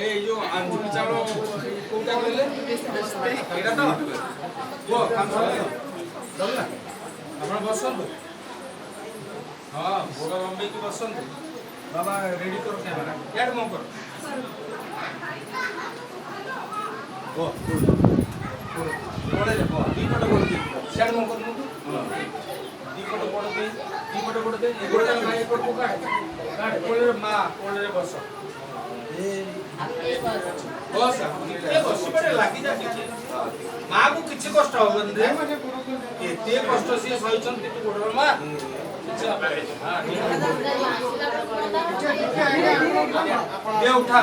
ଏଇ ଯୋଉ ଆଞ୍ଜୁଳି ଚାଉଳ କୋଉଟା କହିଲେ ଏଇଟା ତ କୁହ ଦଉନା ଆପଣ ବସନ୍ତୁ ହଁ ଗୋଡ଼ ଲମ୍ବେଇକି ବସନ୍ତୁ ବାବା ରେଡି କର କ୍ୟାମେରା ଇଆଡ଼େ ମୋ କର ପଳେଇଲେ ଦି ପଟ ଗୋଡ଼ ଦେଇ ସିଆଡ଼େ ମୋ କର ଦି ପଟ ଗୋଡ଼ ଦେଇ ଗୋଡ଼ଟା ଭାଇ ଏପଟକୁ କାଢ଼େ କୋଳରେ ମା କୋଳରେ ବସ ବସ ବସିବାରେ ଲାଗିଯା ଟିକେ ମାଆକୁ କିଛି କଷ୍ଟ ହବନି ରେ ଏତେ କଷ୍ଟ ସିଏ ସହିଛନ୍ତି ଗୋଡ଼ର ମା ଉଠା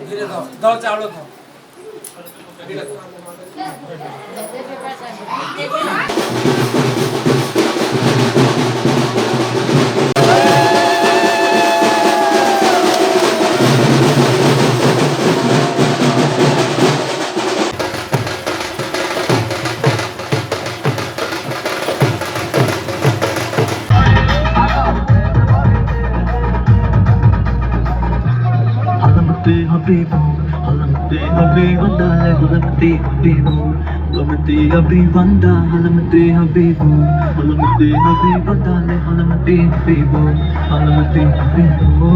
ଧୀରେ ଧ ଚାଉଳ ଧ Habibu, halamati habibu, dale halamati habibu, halamati habibu, halamati habibu, halamati habibu, dale halamati habibu, halamati habibu.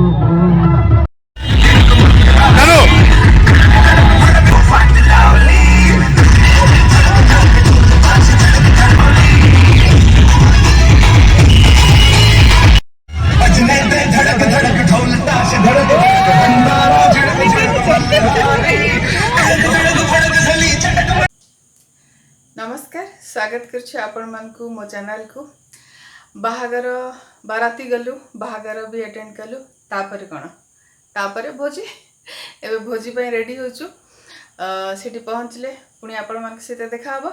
नमस्कार स्वागत करछु आपण मानकु मो चैनल को बाहागर बाराती गलु बाहागर भी अटेंड कलु तापर कोन तापर भोजी एबे भोजी पय रेडी होछु सिटी पहुंचले पुनी आपण मान के सहित देखा हबो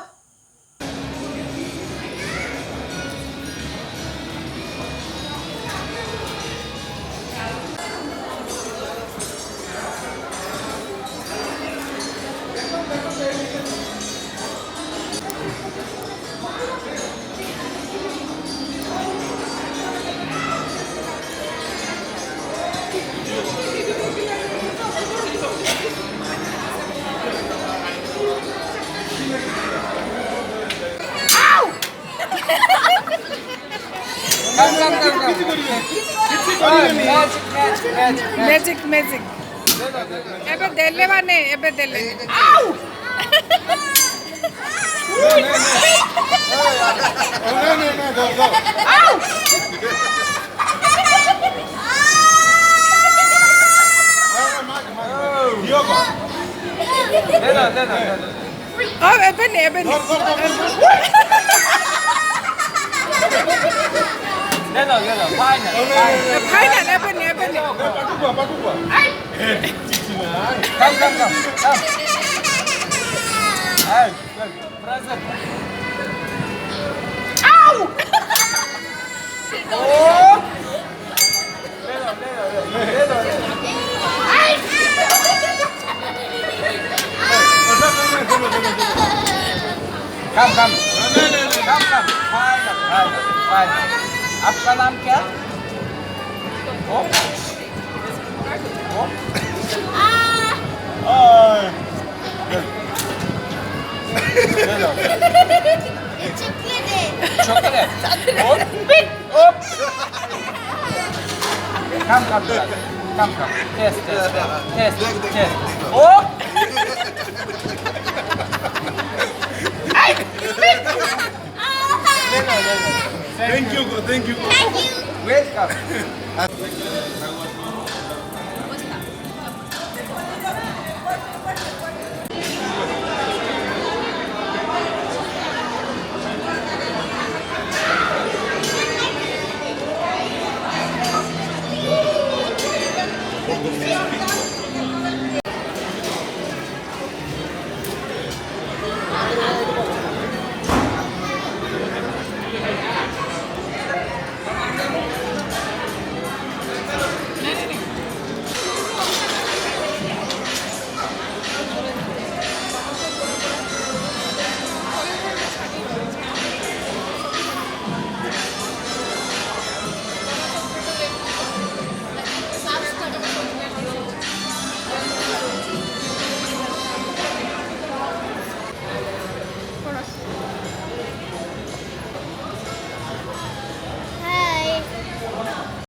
मैजिक मैजिक एबे देले माने एबे देले आउ आउ एबे ने फाइनल एबे come hey present ow oh come fine आपका नाम क्या ओ chocolate oh come test oh thank you welcome